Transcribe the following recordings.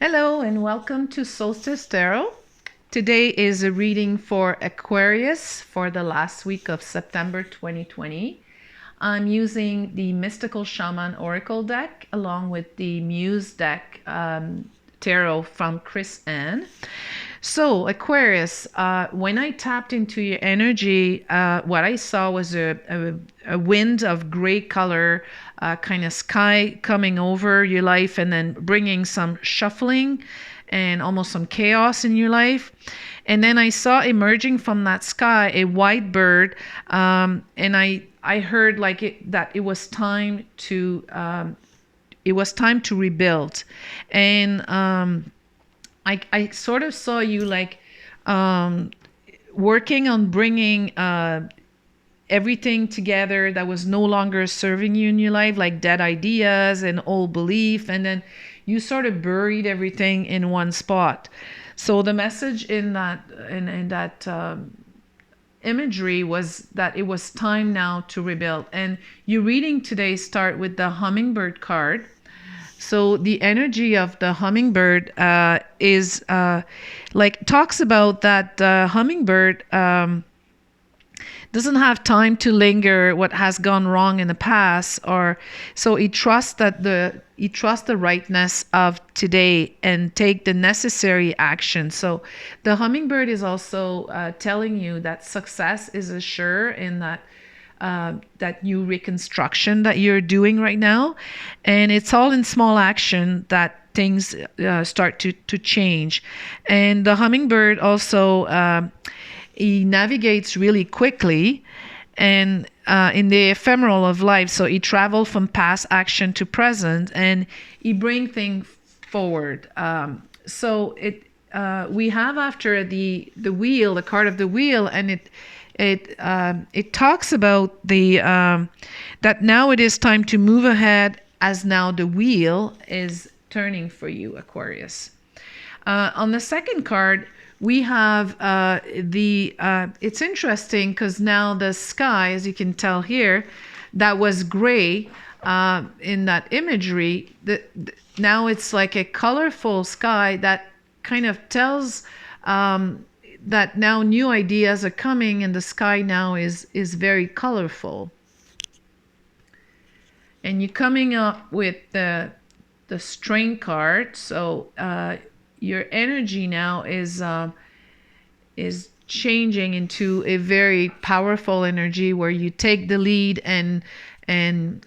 Hello and welcome to Solstice Tarot. Today is a reading for Aquarius for the last week of September 2020. I'm using the Mystical Shaman Oracle deck along with the Muse deck tarot from Chris Ann. So, Aquarius, when I tapped into your energy, what I saw was a wind of gray color, kind of sky coming over your life and then bringing some shuffling and almost some chaos in your life. And then I saw emerging from that sky a white bird, and I heard like that it was time to rebuild, and I sort of saw you like working on bringing everything together that was no longer serving you in your life, like dead ideas and old belief, and then you sort of buried everything in one spot. So the message in that imagery was that it was time now to rebuild. And your reading today start with the hummingbird card. So the energy of the hummingbird is talks about that hummingbird doesn't have time to linger what has gone wrong in the past, or so he trusts the rightness of today and take the necessary action. So the hummingbird is also telling you that success is assured in that new reconstruction that you're doing right now, and it's all in small action that things start to change. And the hummingbird also he navigates really quickly and in the ephemeral of life. So he traveled from past action to present, and he bring things forward. So we have after the wheel, the card of the wheel, and it talks about the that now it is time to move ahead, as now the wheel is turning for you, Aquarius. On the second card, we have it's interesting because now the sky, as you can tell here, that was gray in that imagery, now it's like a colorful sky that kind of tells that now new ideas are coming, and the sky now is very colorful. And you're coming up with the strength card. So your energy now is changing into a very powerful energy where you take the lead and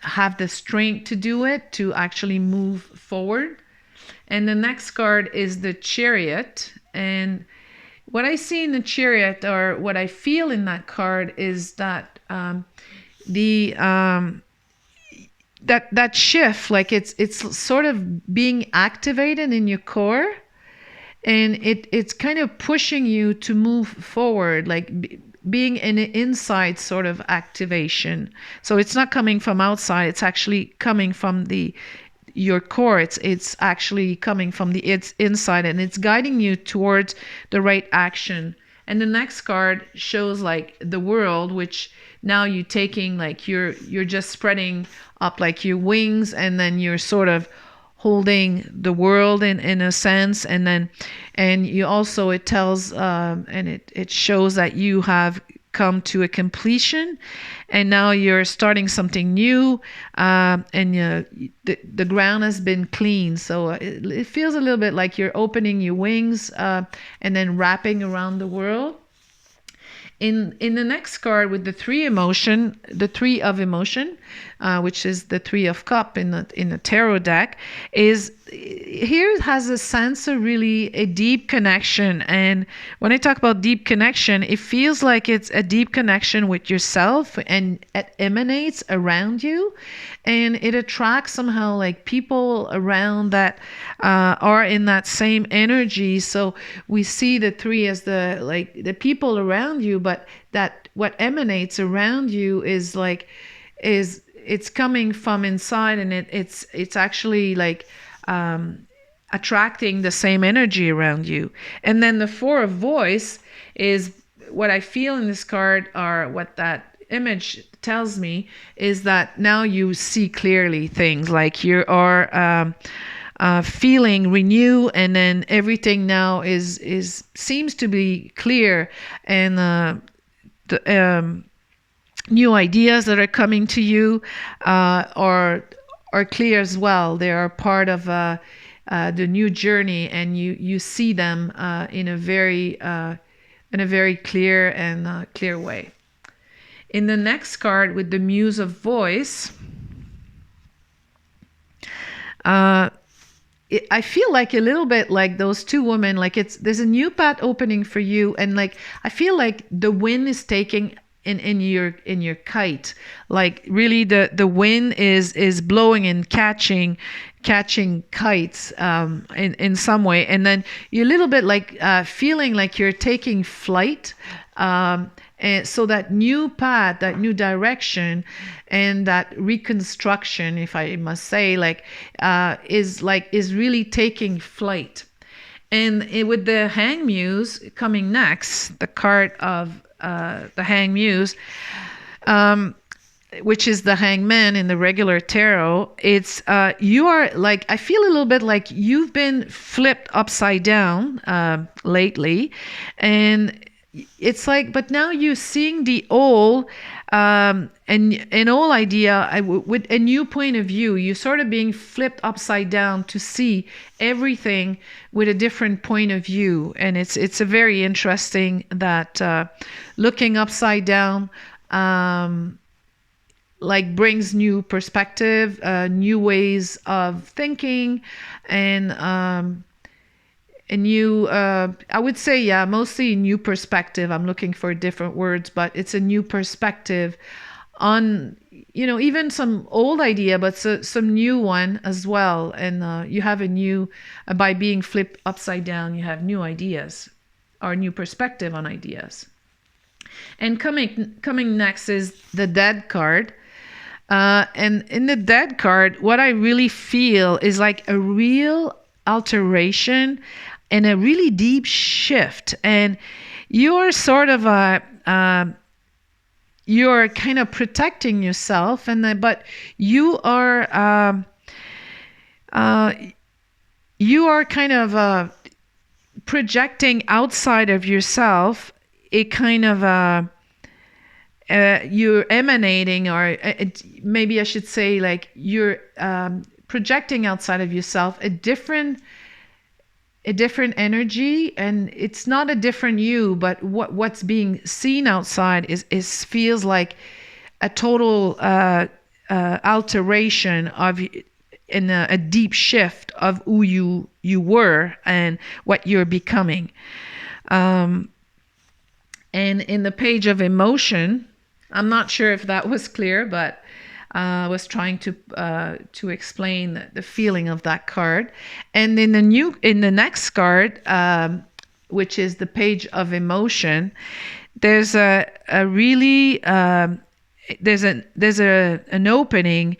have the strength to do it, to actually move forward. And the next card is the Chariot. And what I see in the Chariot, or what I feel in that card, is that that shift, like it's sort of being activated in your core, and it's kind of pushing you to move forward, like being an inside sort of activation. So it's not coming from outside, it's actually coming from your core. It's actually coming from it's inside, and it's guiding you towards the right action. And the next card shows like the world, which now you're taking, like you're just spreading up like your wings, and then you're sort of holding the world in a sense. And you also, it tells and it shows that you have come to a completion, and now you're starting something new, and the ground has been cleaned. So it feels a little bit like you're opening your wings and then wrapping around the world. In the next card with the three of emotion, which is the Three of Cup in the tarot deck, is here it has a sense of really a deep connection. And when I talk about deep connection, it feels like it's a deep connection with yourself, and it emanates around you, and it attracts somehow like people around that are in that same energy. So we see the three as the people around you, but that what emanates around you is it's coming from inside, and it's actually like attracting the same energy around you. And then the Four of Voice is what I feel in this card, or what that image tells me, is that now you see clearly things, like you are feeling renew, and then everything now is seems to be clear, and the new ideas that are coming to you are clear as well. They are part of the new journey, and you see them in a very clear and clear way. In the next card, with the Muse of Voice, I feel like a little bit like those two women, like there's a new path opening for you, and like I feel like the wind is taking in your kite, like really the wind is blowing and catching kites in some way, and then you're a little bit like feeling like you're taking flight, and so that new path, that new direction, and that reconstruction, if I must say, is really taking flight. And with the Hang Muse coming next, the card of the Hang Muse, which is the Hangman in the regular tarot, it's you are like, I feel a little bit like you've been flipped upside down lately, and it's like, but now you're seeing the old and an old idea with a new point of view. You're sort of being flipped upside down to see everything with a different point of view, and it's a very interesting that looking upside down like brings new perspective, new ways of thinking, and a new, I would say, yeah, mostly new perspective. I'm looking for different words, but it's a new perspective on, even some old idea, but some new one as well. And you have a new, by being flipped upside down, you have new ideas or new perspective on ideas. And coming next is the Dead card. And in the Dead card, what I really feel is like a real alteration and a really deep shift. And you're sort of you're kind of protecting yourself, but you are kind of projecting outside of yourself a kind of you're emanating, or maybe I should say, like you're projecting outside of yourself a different energy, and it's not a different you, but what's being seen outside is feels like a total alteration of, in a deep shift of who you were and what you're becoming. And in the Page of Emotion, I'm not sure if that was clear, but I was trying to explain the feeling of that card. And in the next card, which is the Page of Emotion, there's a really there's an opening,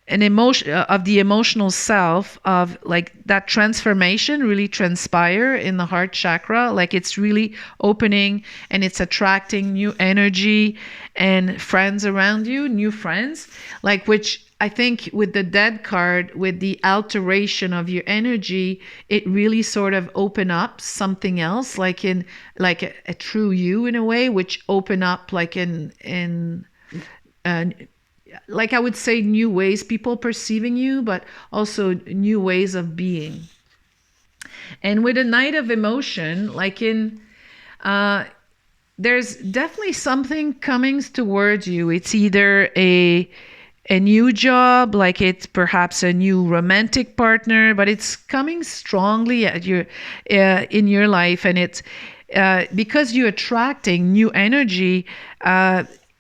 an emotion of the emotional self, of like that transformation really transpire in the heart chakra. Like it's really opening, and it's attracting new energy and friends around you, new friends, like, which I think with the Dead card, with the alteration of your energy, it really sort of open up something else, like in like a true you in a way, which open up like in like I would say new ways people perceiving you, but also new ways of being. And with a Knight of Emotion, like in there's definitely something coming towards you. It's either a new job, like it's perhaps a new romantic partner, but it's coming strongly at your in your life, and it's because you're attracting new energy.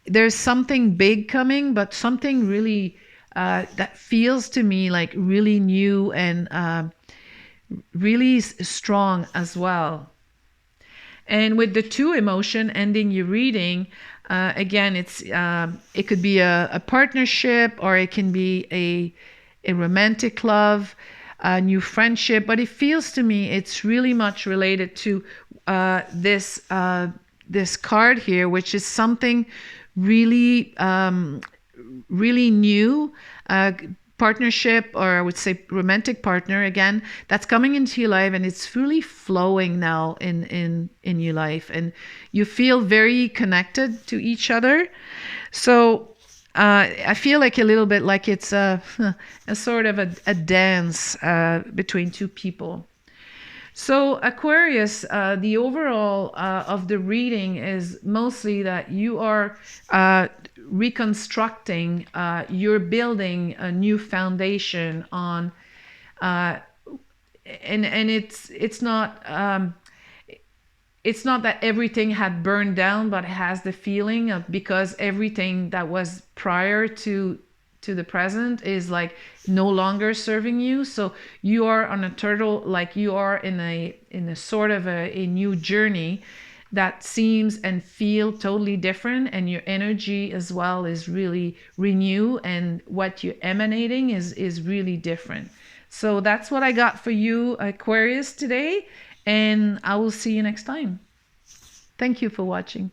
There's something big coming, but something really that feels to me like really new and really strong as well. And with the Two Emotion ending your reading, again, it could be a partnership, or it can be a romantic love, a new friendship. But it feels to me it's really much related to this card here, which is something really really new, partnership, or I would say romantic partner again, that's coming into your life, and it's fully flowing now in your life, and you feel very connected to each other. So I feel like a little bit like it's a sort of a dance between two people. So Aquarius, the overall of the reading is mostly that you are reconstructing, you're building a new foundation on, uh, and it's not that everything had burned down, but it has the feeling of, because everything that was prior to the present is like no longer serving you. So you are on a turtle, like you are in a sort of a new journey that seems and feel totally different, and your energy as well is really renewed, and what you're emanating is really different. So that's what I got for you, Aquarius, today, and I will see you next time. Thank you for watching.